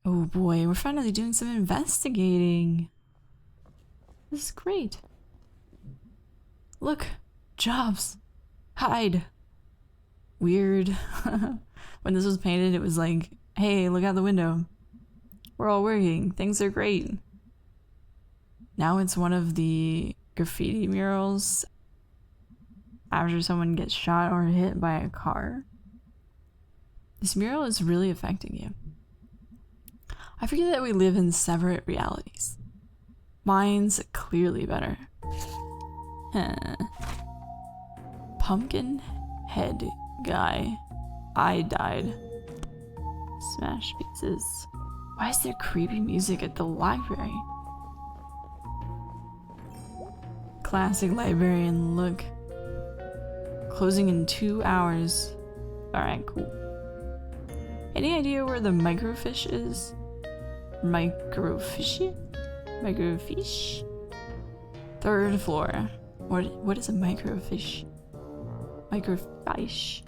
Oh boy, we're finally doing some investigating. This is great. Look, jobs. Hide. Weird. When this was painted, it was like, hey, look out the window. We're all working. Things are great. Now it's one of the graffiti murals after someone gets shot or hit by a car. This mural is really affecting you. I forget that we live in separate realities. Mine's clearly better. Pumpkin head guy. I died. Smash pieces. Why is there creepy music at the library? Classic librarian look. Closing in 2 hours. Alright, cool. Any idea where the microfiche is? Microfiche? Microfiche? 3rd floor. What is a microfiche? Microfiche.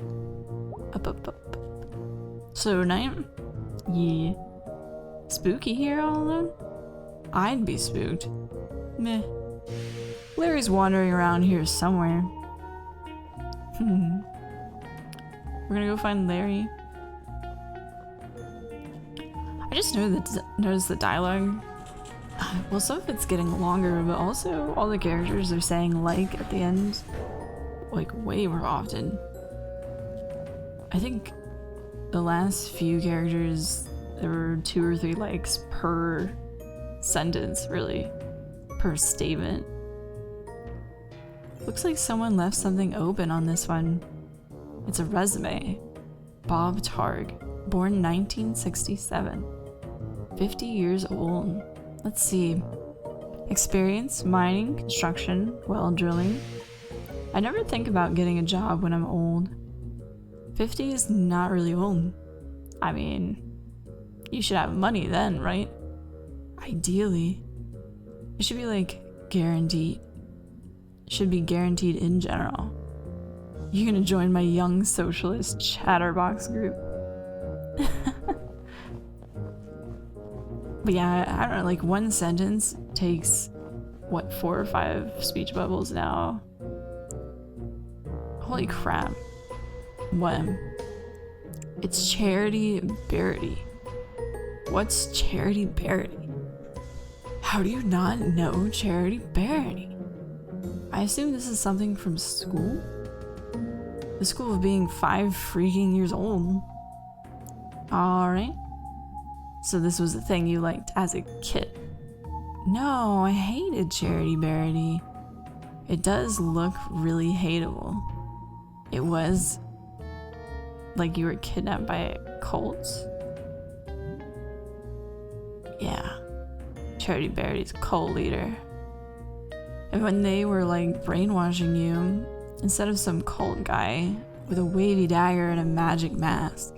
Up. Slow night? Yeah. Spooky here all alone? I'd be spooked. Meh. Larry's wandering around here somewhere. We're gonna go find Larry. I just noticed the dialogue. Well, some of it's getting longer, but also all the characters are saying like at the end, like way more often. I think the last few characters, there were 2 or 3 likes per sentence, really, per statement. Looks like someone left something open on this one. It's a resume. Bob Targ, born 1967. 50 years old. Let's see. Experience, mining, construction, well drilling. I never think about getting a job when I'm old. 50 is not really old. I mean, you should have money then, right? Ideally. It should be like guaranteed. Should be guaranteed in general. You gonna join my young socialist chatterbox group? But yeah, I don't know, like one sentence takes, what, 4 or 5 speech bubbles now? Holy crap. What? It's Charity Bearity. What's Charity Bearity? How do you not know Charity Bearity? I assume this is something from school? The school of being 5 freaking years old. Alright. So this was the thing you liked as a kid. No, I hated Charity Bearity. It does look really hateable. It was like you were kidnapped by a cult. Yeah. Charity Bearity's cult leader. And when they were like brainwashing you, instead of some cult guy with a wavy dagger and a magic mask.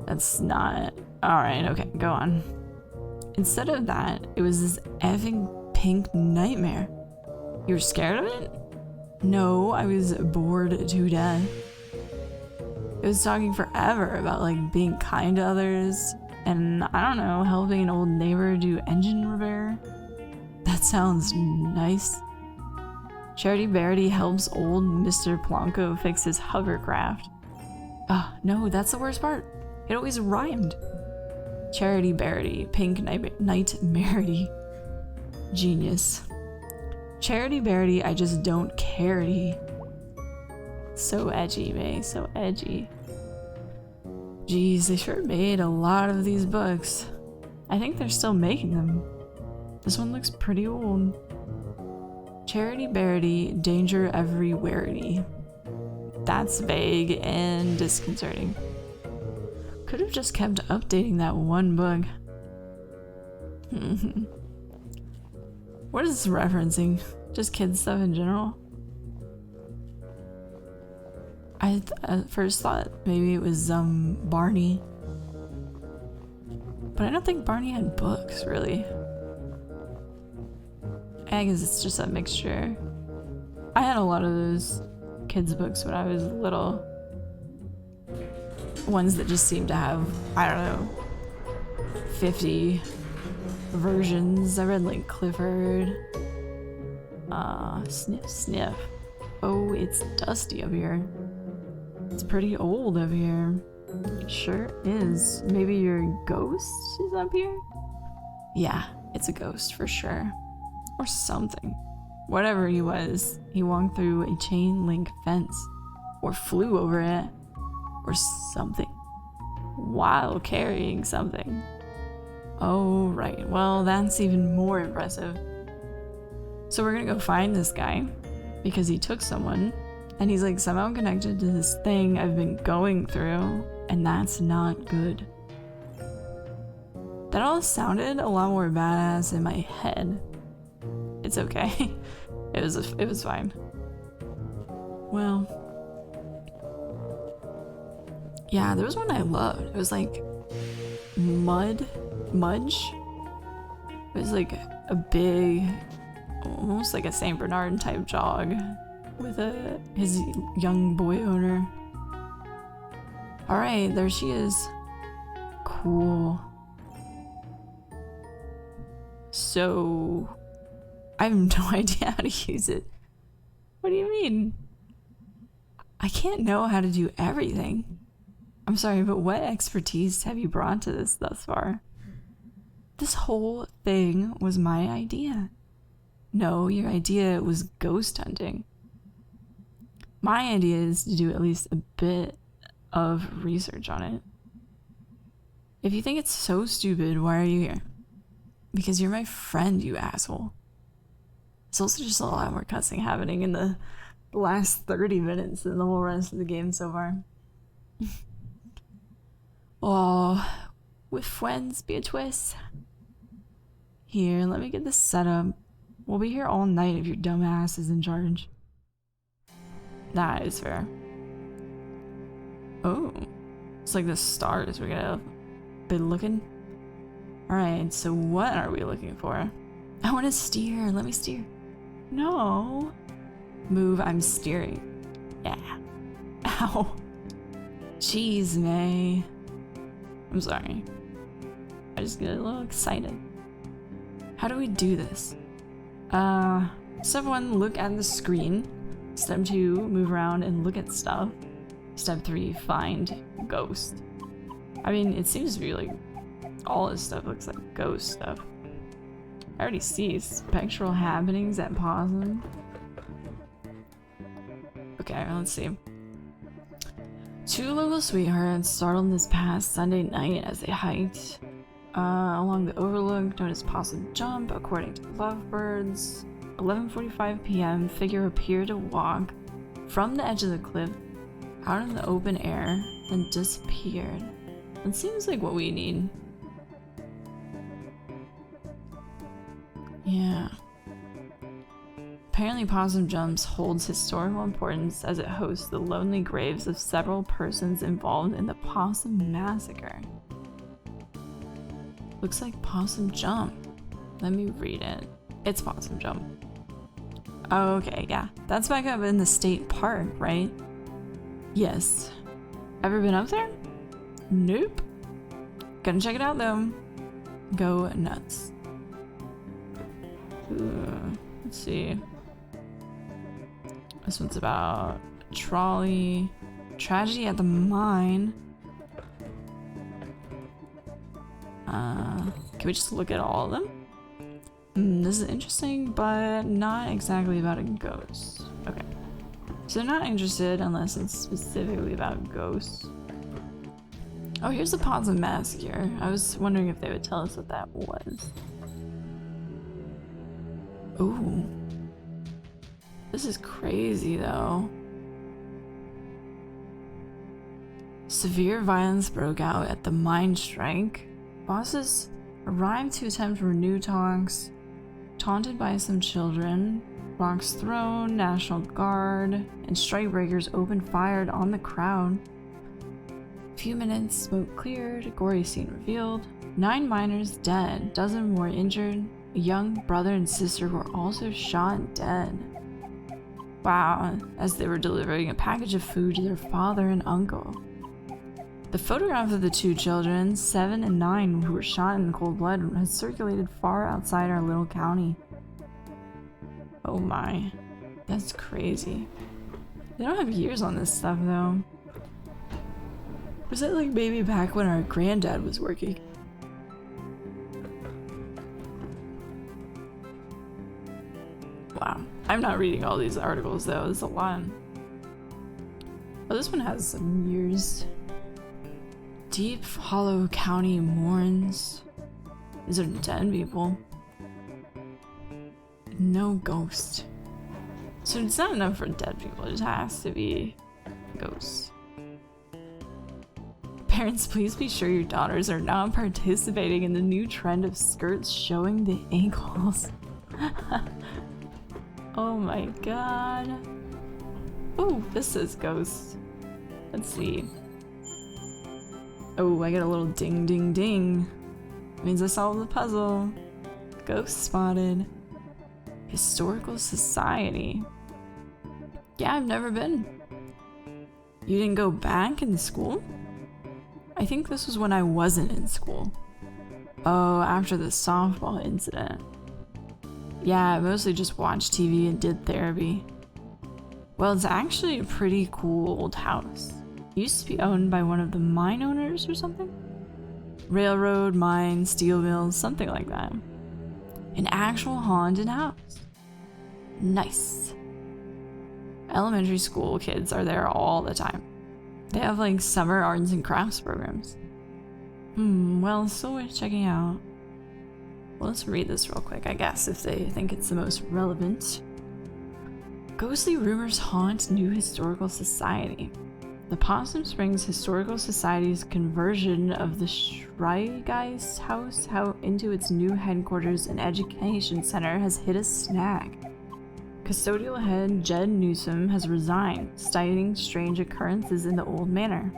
That's not... Alright, okay, go on. Instead of that, it was this effing pink nightmare. You were scared of it? No, I was bored to death. It was talking forever about like being kind to others and, I don't know, helping an old neighbor do engine repair. That sounds nice. Charity Bearity helps old Mr. Plonko fix his hovercraft. No, that's the worst part. It always rhymed. Charity Bearity, pink nightmarity. Genius. Charity Bearity, I just don't carety. So edgy, May, so edgy. Geez, they sure made a lot of these books. I think they're still making them. This one looks pretty old. Charity Bearity, danger everywhere-ity. That's vague and disconcerting. Could have just kept updating that one book. What is this referencing? Just kids stuff in general? I at first thought maybe it was Barney. But I don't think Barney had books, really. I guess it's just a mixture. I had a lot of those kids' books when I was little. Ones that just seem to have, I don't know, 50 versions. I read like Clifford. Sniff, sniff. Oh, it's dusty up here. It's pretty old up here. Sure is. Maybe your ghost is up here? Yeah, it's a ghost for sure. Or something. Whatever he was, he walked through a chain link fence. Or flew over it. Or something. While carrying something. Oh, right. Well, that's even more impressive. So we're gonna go find this guy. Because he took someone. And he's like somehow connected to this thing I've been going through. And that's not good. That all sounded a lot more badass in my head. It's okay. It was fine. Well. Yeah, there was one I loved. It was like Mudge. It was like a big, almost like a Saint Bernard type dog with his young boy owner. All right, there she is. Cool. So, I have no idea how to use it. What do you mean? I can't know how to do everything. I'm sorry, but what expertise have you brought to this thus far? This whole thing was my idea. No, your idea was ghost hunting. My idea is to do at least a bit of research on it. If you think it's so stupid, why are you here? Because you're my friend, you asshole. It's also just a lot more cussing happening in the last 30 minutes than the whole rest of the game so far. Oh, with friends, Beatrice. Here, let me get this set up. We'll be here all night if your dumb ass is in charge. That is fair. Oh, it's like the stars we're gonna be looking. Alright, so what are we looking for? I want to steer. Let me steer. No. Move, I'm steering. Yeah. Ow. Jeez, Mae. I'm sorry. I just get a little excited. How do we do this? Step 1, look at the screen. Step 2, move around and look at stuff. Step 3, find ghost. I mean, it seems to be like all this stuff looks like ghost stuff. I already see spectral happenings at Possum. Okay, let's see. 2 local sweethearts startled this past Sunday night as they hiked along the overlook known as Possum Jump, according to Lovebirds. 11:45 p.m., figure appeared to walk from the edge of the cliff out in the open air, then disappeared. It seems like what we need. Yeah. Apparently Possum Jumps holds historical importance as it hosts the lonely graves of several persons involved in the Possum Massacre. Looks like Possum Jump. Let me read it. It's Possum Jump. Oh, okay, yeah. That's back up in the state park, right? Yes. Ever been up there? Nope. Gonna check it out though. Go nuts. Let's see. This one's about a trolley. Tragedy at the mine. Can we just look at all of them? This is interesting, but not exactly about a ghost. Okay. So they're not interested unless it's specifically about ghosts. Oh, here's the Possum Massacre. I was wondering if they would tell us what that was. Ooh. This is crazy, though. Severe violence broke out at the mine strike. Bosses arrived to attempt renewed talks, taunted by some children. Rocks thrown, National Guard, and strikebreakers opened fire on the crowd. Few minutes, smoke cleared, gory scene revealed. 9 miners dead, dozen more injured. A young brother and sister were also shot and dead. Wow, as they were delivering a package of food to their father and uncle. The photograph of the two children, 7 and 9, who were shot in cold blood, has circulated far outside our little county. Oh my, that's crazy. They don't have years on this stuff though. Was that like maybe back when our granddad was working? Wow, I'm not reading all these articles though, there's a lot. Oh, this one has some years. Deep Hollow County mourns. These are dead people. No ghost. So it's not enough for dead people, it just has to be ghosts. Parents, please be sure your daughters are not participating in the new trend of skirts showing the ankles. Oh my god. Oh, this is ghost. Let's see. Oh, I get a little ding ding ding. Means I solved the puzzle. Ghost spotted. Historical Society. Yeah, I've never been. You didn't go back in school? I think this was when I wasn't in school. Oh, after the softball incident. Yeah, I mostly just watched TV and did therapy. Well, it's actually a pretty cool old house. It used to be owned by one of the mine owners or something? Railroad, mine, steel mills, something like that. An actual haunted house. Nice. Elementary school kids are there all the time. They have like summer arts and crafts programs. Well, so worth checking out. Well, let's read this real quick, I guess, if they think it's the most relevant. Ghostly rumors haunt new historical society. The Possum Springs Historical Society's conversion of the Schreigeist House into its new headquarters and education center has hit a snag. Custodial head Jed Newsom has resigned, citing strange occurrences in the old manor.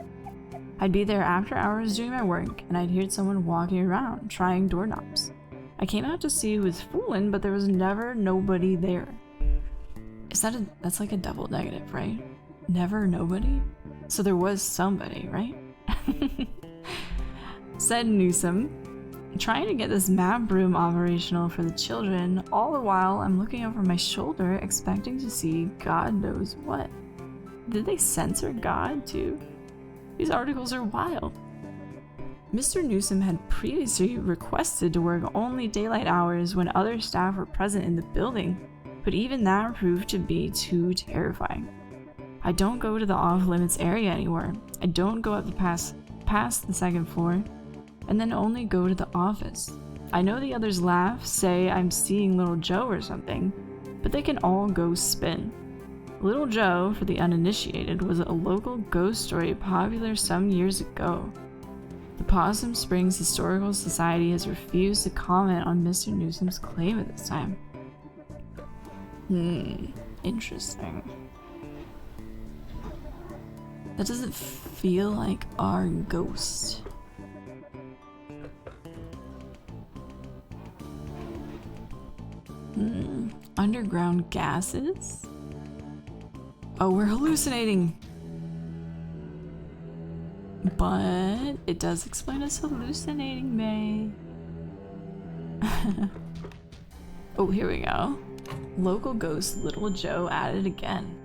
I'd be there after hours doing my work, and I'd hear someone walking around, trying doorknobs. I came out to see who was fooling, but there was never nobody there. That's like a double negative, right? Never nobody? So there was somebody, right? Said Newsom, trying to get this map room operational for the children, all the while I'm looking over my shoulder expecting to see God knows what. Did they censor God too? These articles are wild. Mr. Newsom had previously requested to work only daylight hours when other staff were present in the building, but even that proved to be too terrifying. I don't go to the off-limits area anymore. I don't go up past the second floor, and then only go to the office. I know the others laugh, say I'm seeing Little Joe or something, but they can all go spin. Little Joe, for the uninitiated, was a local ghost story popular some years ago. The Possum Springs Historical Society has refused to comment on Mr. Newsom's claim at this time. Interesting. That doesn't feel like our ghost. Underground gases? Oh, we're hallucinating! But it does explain us hallucinating, Mae. Oh, here we go. Local ghost Little Joe at it again.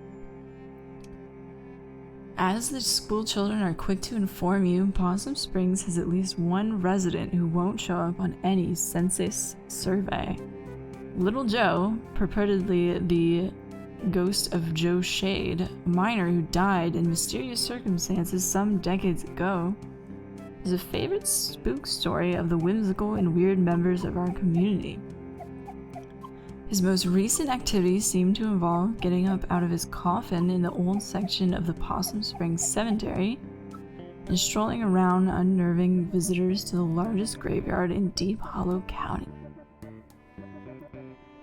As the school children are quick to inform you, Possum Springs has at least one resident who won't show up on any census survey. Little Joe, purportedly the ghost of Joe Shade, a miner who died in mysterious circumstances some decades ago, is a favorite spook story of the whimsical and weird members of our community. His most recent activities seem to involve getting up out of his coffin in the old section of the Possum Springs Cemetery and strolling around, unnerving visitors to the largest graveyard in Deep Hollow County.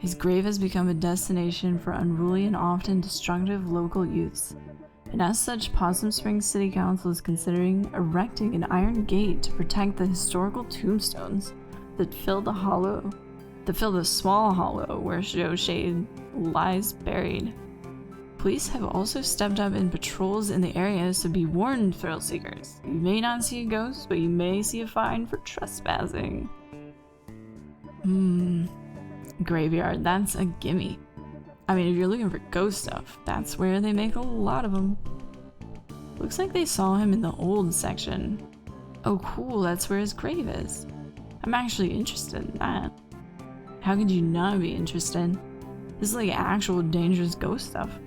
His grave has become a destination for unruly and often destructive local youths, and as such, Possum Springs City Council is considering erecting an iron gate to protect the historical tombstones that fill the small hollow where Joe Shade lies buried. Police have also stepped up in patrols in the area, so be warned, thrill seekers. You may not see a ghost, but you may see a fine for trespassing. Graveyard, that's a gimme. I mean, if you're looking for ghost stuff, that's where they make a lot of them. Looks like they saw him in the old section. Oh cool, that's where his grave is. I'm actually interested in that. How could you not be interested? This is like actual dangerous ghost stuff.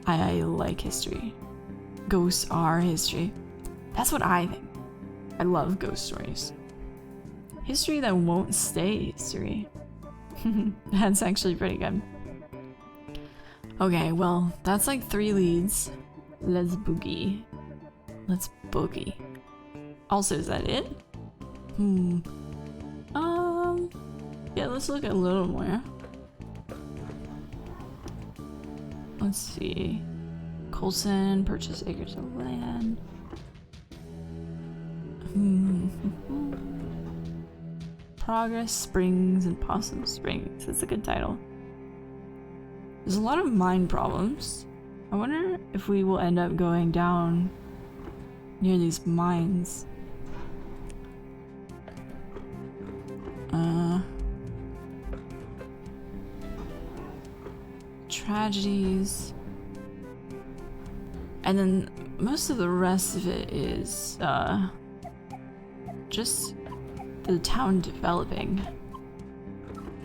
I like history. Ghosts are history. That's what I think. I love ghost stories. History that won't stay history. That's actually pretty good. Okay, well, that's like 3 leads. Let's boogie. Let's boogie. Also, is that it? Yeah, let's look at a little more. Let's see. Colson, purchase acres of land. Progress Springs and Possum Springs. That's a good title. There's a lot of mine problems. I wonder if we will end up going down near these mines. Tragedies. And then most of the rest of it is just the town developing.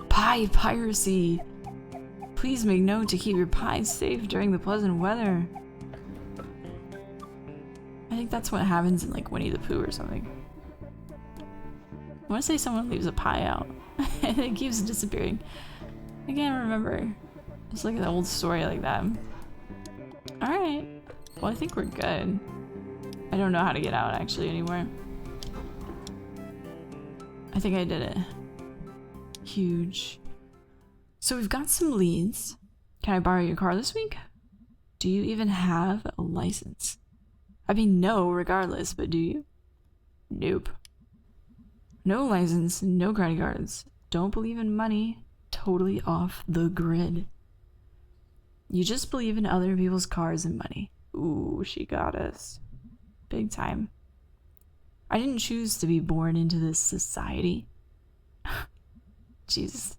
Piracy. Please make note to keep your pies safe during the pleasant weather. I think that's what happens in like Winnie the Pooh or something. I want to say someone leaves a pie out and it keeps disappearing. I can't remember. It's like an old story like that. Alright. Well, I think we're good. I don't know how to get out actually anymore. I think I did it. Huge. So we've got some leads. Can I borrow your car this week? Do you even have a license? I mean, no, regardless, but do you? Nope. No license, no credit cards. Don't believe in money. Totally off the grid. You just believe in other people's cars and money. Ooh, she got us. Big time. I didn't choose to be born into this society. Jesus.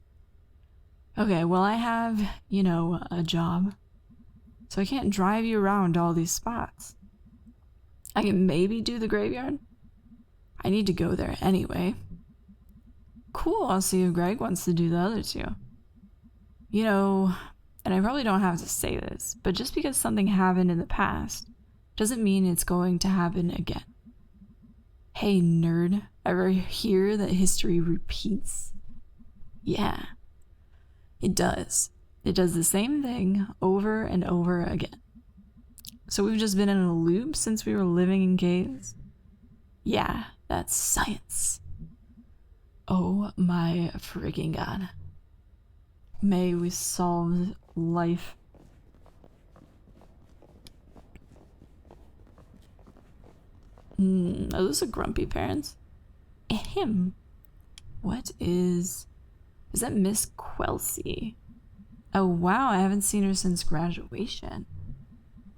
Okay, well I have, you know, a job. So I can't drive you around all these spots. I can maybe do the graveyard. I need to go there anyway. Cool, I'll see if Greg wants to do the other 2. You know, and I probably don't have to say this, but just because something happened in the past doesn't mean it's going to happen again. Hey nerd, ever hear that history repeats? Yeah, it does. It does the same thing over and over again. So we've just been in a loop since we were living in caves? Yeah, that's science. Oh my freaking god. May we solve life. Are those the grumpy parents? Ahem. What is that Miss Quelsey? Oh wow, I haven't seen her since graduation.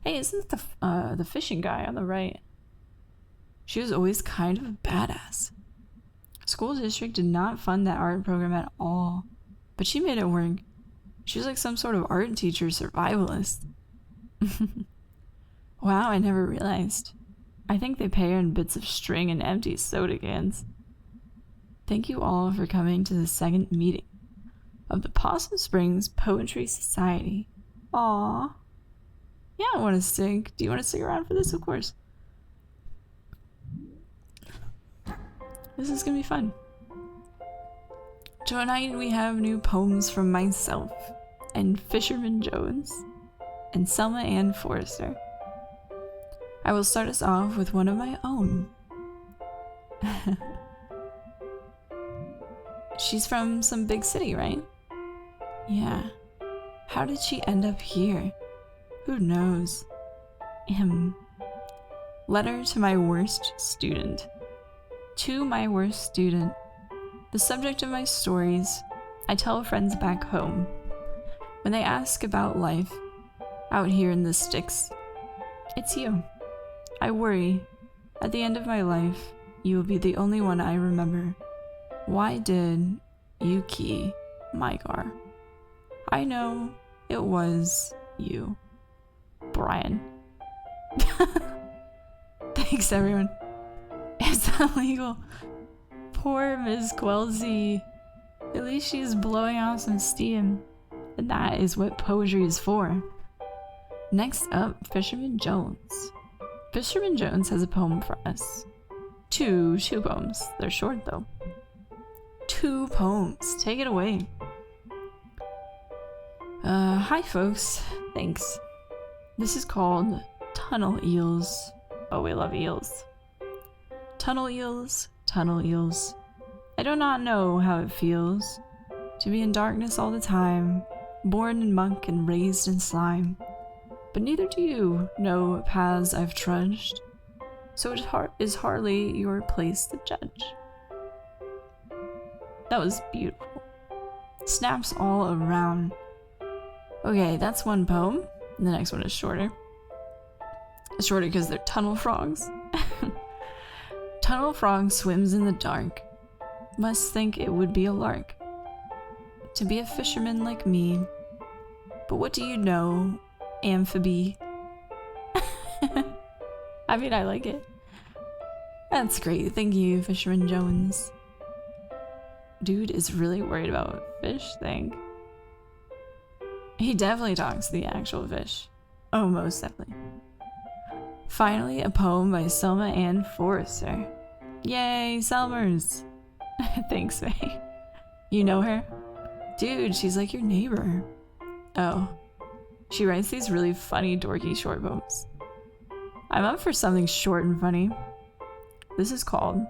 Hey, isn't the fishing guy on the right? She was always kind of a badass. School district did not fund that art program at all, but she made it work. She was like some sort of art teacher survivalist. Wow, I never realized. I think they pay her in bits of string and empty soda cans. Thank you all for coming to the second meeting of the Possum Springs Poetry Society. Aww. Yeah, I want to stick. Do you want to stick around for this? Of course. This is gonna be fun. Tonight we have new poems from myself and Fisherman Jones and Selma Ann Forrester. I will start us off with one of my own. She's from some big city, right? Yeah. How did she end up here? Who knows? Letter to my worst student. To my worst student. The subject of my stories, I tell friends back home. When they ask about life, out here in the sticks. It's you. I worry. At the end of my life, you will be the only one I remember. Why did you key my car? I know it was you, Brian. Thanks, everyone. It's illegal. Poor Miss Quelzy. At least she's blowing off some steam. And that is what poetry is for. Next up, Fisherman Jones. Fisherman Jones has a poem for us. Two poems. They're short though. 2 poems. Take it away. Hi folks. Thanks. This is called Tunnel Eels. Oh, we love eels. Tunnel eels, tunnel eels. I do not know how it feels to be in darkness all the time, born in muck and raised in slime. But neither do you know paths I've trudged, so it is hardly your place to judge. That was beautiful. Snaps all around. Okay, that's one poem. The next one is shorter. It's shorter because they're tunnel frogs. Tunnel frog swims in the dark. Must think it would be a lark to be a fisherman like me. But what do you know, amphibie? I mean, I like it. That's great. Thank you, Fisherman Jones. Dude is really worried about fish thing. He definitely talks to the actual fish. Oh, most definitely. Finally, a poem by Selma Ann Forrester. Yay, Selmers! Thanks, Mae. You know her? Dude, she's like your neighbor. Oh. She writes these really funny, dorky short poems. I'm up for something short and funny. This is called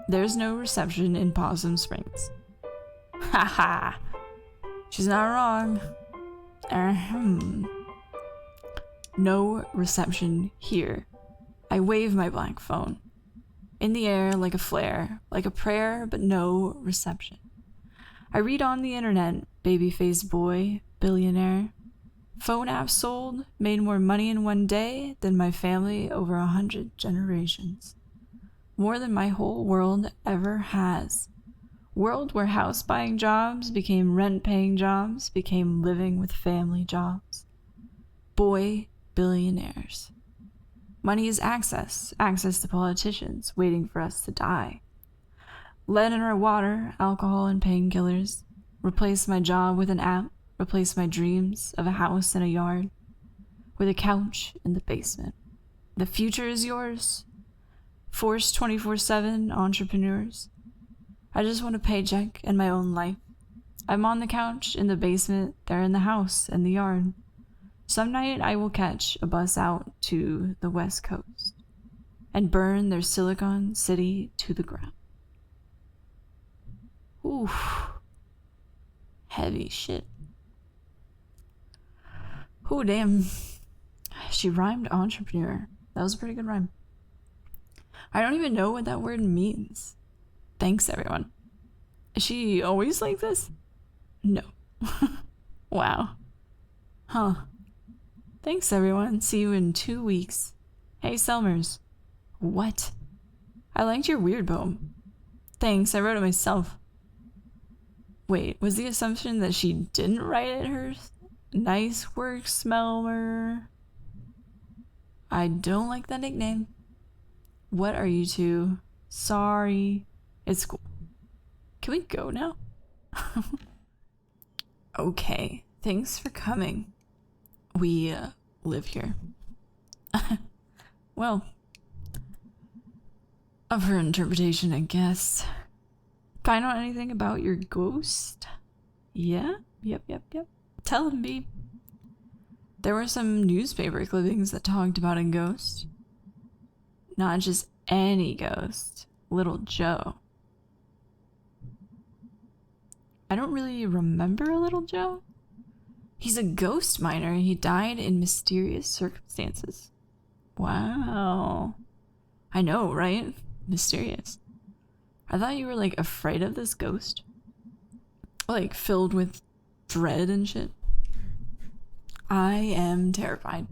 There's No Reception in Possum Springs. Haha! She's not wrong. No reception here. I wave my black phone. In the air like a flare, like a prayer, but no reception. I read on the internet, baby-faced boy, billionaire. Phone apps sold, made more money in one day than my family over 100 generations. More than my whole world ever has. World where house-buying jobs became rent-paying jobs, became living with family jobs. Boy, billionaires. Money is access to politicians waiting for us to die. Lead in our water, alcohol and painkillers. Replace my job with an app, replace my dreams of a house and a yard, with a couch in the basement. The future is yours. Force 24/7 entrepreneurs. I just want a paycheck and my own life. I'm on the couch, in the basement, they're in the house and the yard. Some night I will catch a bus out to the West Coast and burn their Silicon City to the ground. Oof. Heavy shit. Oh, damn. She rhymed entrepreneur. That was a pretty good rhyme. I don't even know what that word means. Thanks, everyone. Is she always like this? No. Wow. Huh. Thanks, everyone. See you in 2 weeks. Hey, Selmers. What? I liked your weird poem. Thanks, I wrote it myself. Wait, was the assumption that she didn't write it hers? Nice work, Smelmer. I don't like that nickname. What are you two? Sorry. It's cool. Can we go now? Okay, thanks for coming. We live here. Well, of her interpretation, I guess. Find out anything about your ghost? Yeah? Yep. Tell him, B. There were some newspaper clippings that talked about a ghost. Not just any ghost. Little Joe. I don't really remember a Little Joe. He's a ghost miner. He died in mysterious circumstances. Wow. I know, right? Mysterious. I thought you were, like, afraid of this ghost. Like, filled with dread and shit. I am terrified.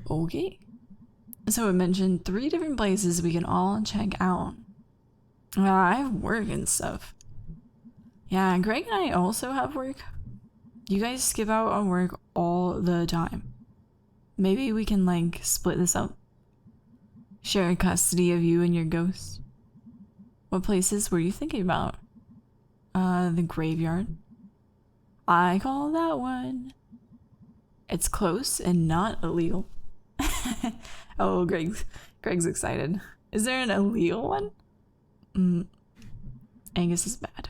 Okay. So it mentioned 3 different places we can all check out. I have work and stuff. Yeah, Greg and I also have work. You guys skip out on work all the time. Maybe we can, like, split this up. Share custody of you and your ghost. What places were you thinking about? The graveyard. I call that one. It's close and not illegal. Oh, Greg's excited. Is there an illegal one? Angus is bad.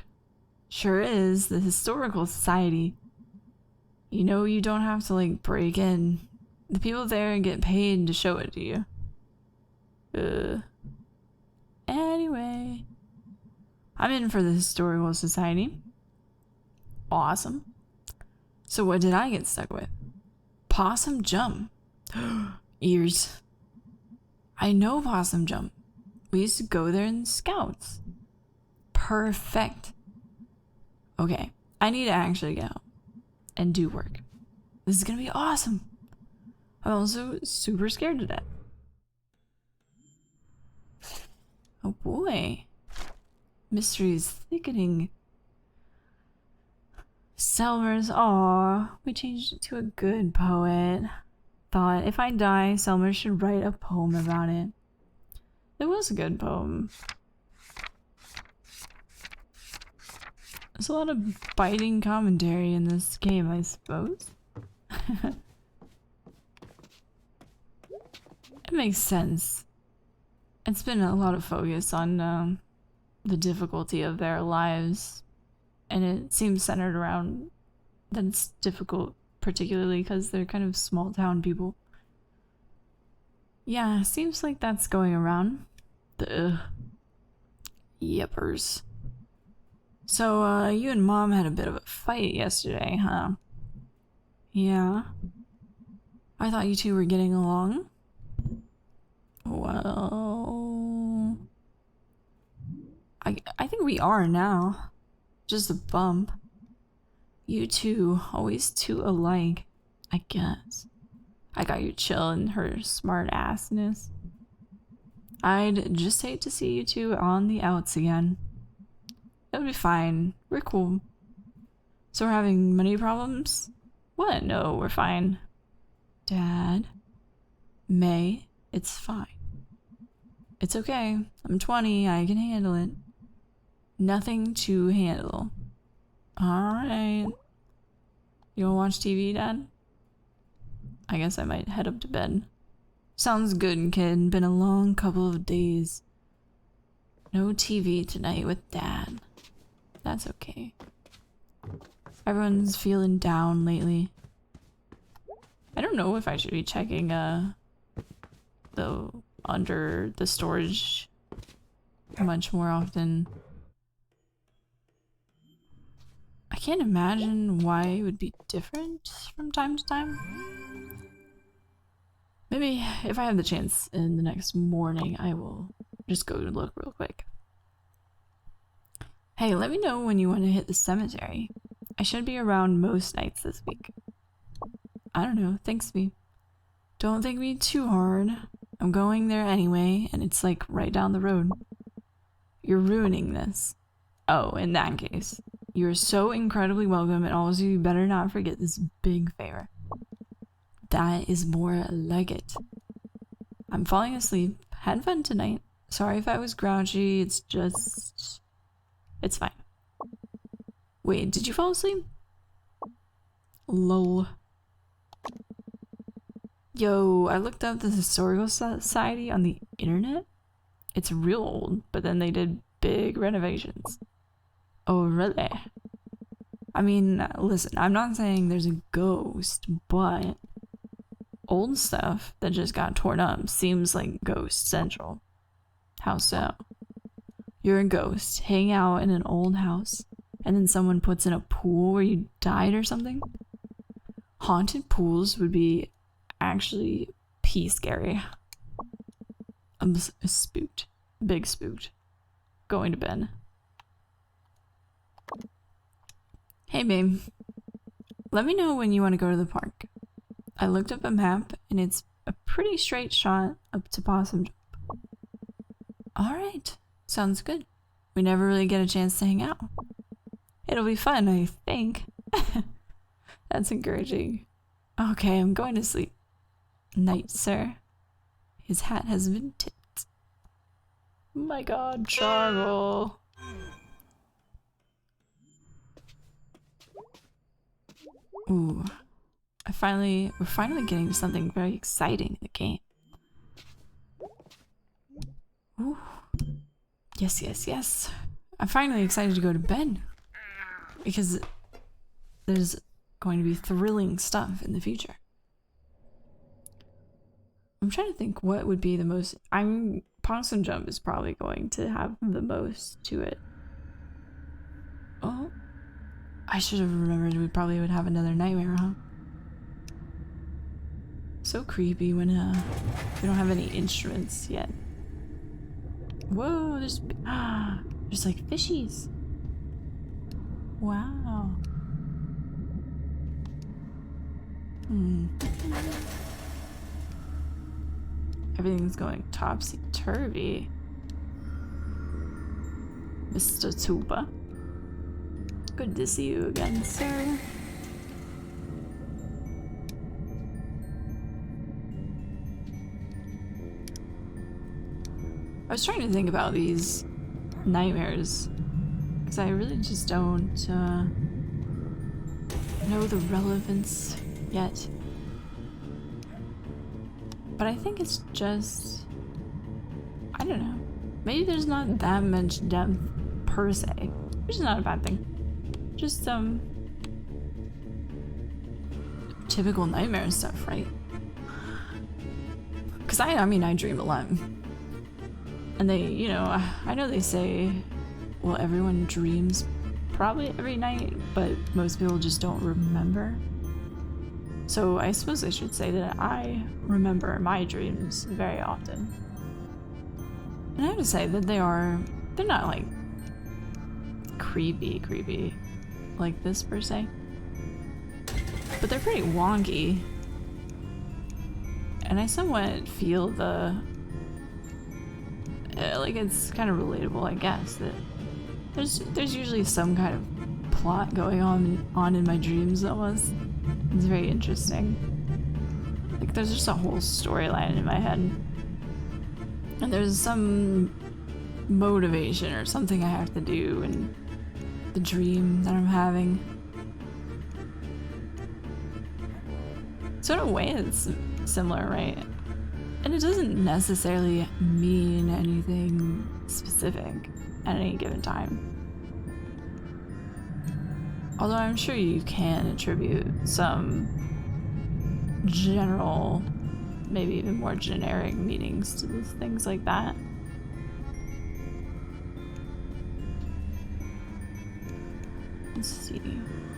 Sure is. The Historical Society. You know you don't have to, like, break in. The people there get paid to show it to you. Anyway. I'm in for the Historical Society. Awesome. So what did I get stuck with? Possum Jump. Ears. I know Possum Jump. We used to go there in Scouts. Perfect. Okay, I need to actually get out and do work. This is gonna be awesome. I'm also super scared to death. Oh boy. Mystery is thickening. Selmer's, aw, we changed it to a good poet. Thought if I die, Selmer should write a poem about it. It was a good poem. There's a lot of biting commentary in this game, I suppose. It makes sense. It's been a lot of focus on the difficulty of their lives, and it seems centered around that it's difficult, particularly because they're kind of small town people. Yeah, seems like that's going around. The Yippers. So, you and Mom had a bit of a fight yesterday, huh? Yeah. I thought you two were getting along. Well, I think we are now. Just a bump. You two, always too alike, I guess. I got you chill and her smart assness. I'd just hate to see you two on the outs again. It'll be fine. We're cool. So we're having money problems? What? No, we're fine. Dad? May? It's fine. It's okay. I'm 20. I can handle it. Nothing to handle. Alright. You wanna watch TV, Dad? I guess I might head up to bed. Sounds good, kid. Been a long couple of days. No TV tonight with Dad. That's okay. Everyone's feeling down lately. I don't know if I should be checking under the storage much more often. I can't imagine why it would be different from time to time. Maybe if I have the chance in the next morning, I will just go look real quick. Hey, let me know when you want to hit the cemetery. I should be around most nights this week. I don't know, thanks me. Don't think me too hard. I'm going there anyway, and it's like right down the road. You're ruining this. Oh, in that case. You're so incredibly welcome, and also you better not forget this big favor. That is more like it. I'm falling asleep. Had fun tonight. Sorry if I was grouchy, it's just... It's fine. Wait, did you fall asleep? Lol. Yo, I looked up the Historical Society on the internet. It's real old, but then they did big renovations. Oh, really? I mean, listen, I'm not saying there's a ghost, but old stuff that just got torn up seems like Ghost Central. How so? You're a ghost, hang out in an old house, and then someone puts in a pool where you died or something? Haunted pools would be actually pee scary. I'm spooked. Big spooked. Going to bed. Hey babe. Let me know when you want to go to the park. I looked up a map, and it's a pretty straight shot up to Possum Jump. Alright, sounds good. We never really get a chance to hang out. It'll be fun, I think. That's encouraging. Okay, I'm going to sleep. Night, sir. His hat has been tipped. My god, Chargle. Ooh. We're finally getting to something very exciting in the game. Ooh. Yes, yes, yes. I'm finally excited to go to bed. Because there's going to be thrilling stuff in the future. I'm trying to think what would be the most... Possum Jump is probably going to have the most to it. Oh. I should have remembered we probably would have another nightmare, huh? So creepy when we don't have any instruments yet. Whoa, there's like fishies. Wow. Everything's going topsy-turvy. Mr. Tuba. Good to see you again, sir. I was trying to think about these nightmares because I really just don't know the relevance yet. But I think it's just, I don't know, maybe there's not that much depth per se, which is not a bad thing. Just typical nightmare stuff, right? Because I mean I dream a lot. And they, you know, I know they say, well, everyone dreams probably every night, but most people just don't remember. So I suppose I should say that I remember my dreams very often. And I have to say that they're not like creepy like this per se. But they're pretty wonky. And I somewhat feel like it's kind of relatable, I guess, that there's usually some kind of plot going on in my dreams almost. It's very interesting. Like there's just a whole storyline in my head. And there's some motivation or something I have to do in the dream that I'm having. So in a way it's similar, right? And it doesn't necessarily mean anything specific at any given time. Although I'm sure you can attribute some general, maybe even more generic meanings to these things like that. Let's see.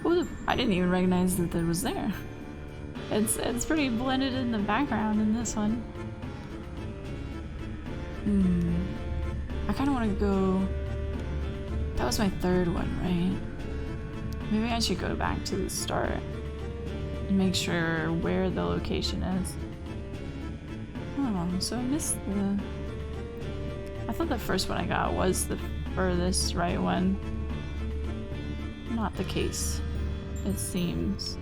Oh, I didn't even recognize that was there. It's pretty blended in the background in this one. I kind of want to go... That was my third one, right? Maybe I should go back to the start and make sure where the location is. Oh, so I missed the... I thought the first one I got was the furthest right one. Not the case, it seems.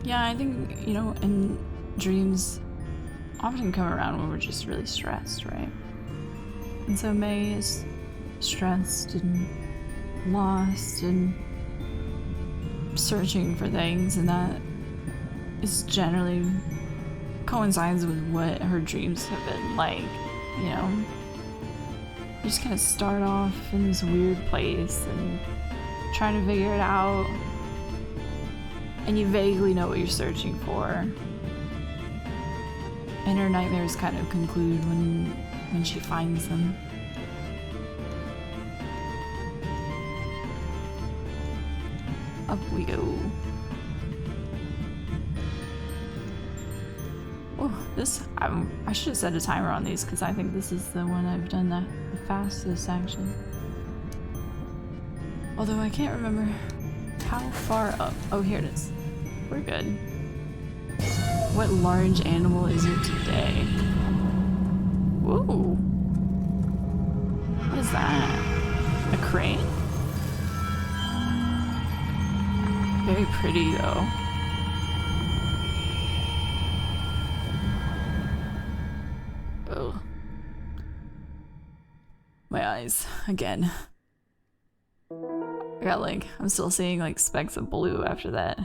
Yeah, I think, you know, and dreams often come around when we're just really stressed, right? And so Mae is stressed and lost and searching for things, and that is generally coincides with what her dreams have been like, you know? You just kind of start off in this weird place and trying to figure it out, and you vaguely know what you're searching for. And her nightmares kind of conclude when she finds them. Up we go. Oh, this, I should have set a timer on these because I think this is the one I've done the fastest actually. Although I can't remember how far up? Oh, here it is. We're good. What large animal is it today? Whoa. What is that? A crane? Very pretty though. Oh. My eyes, again. I got like, I'm still seeing like specks of blue after that.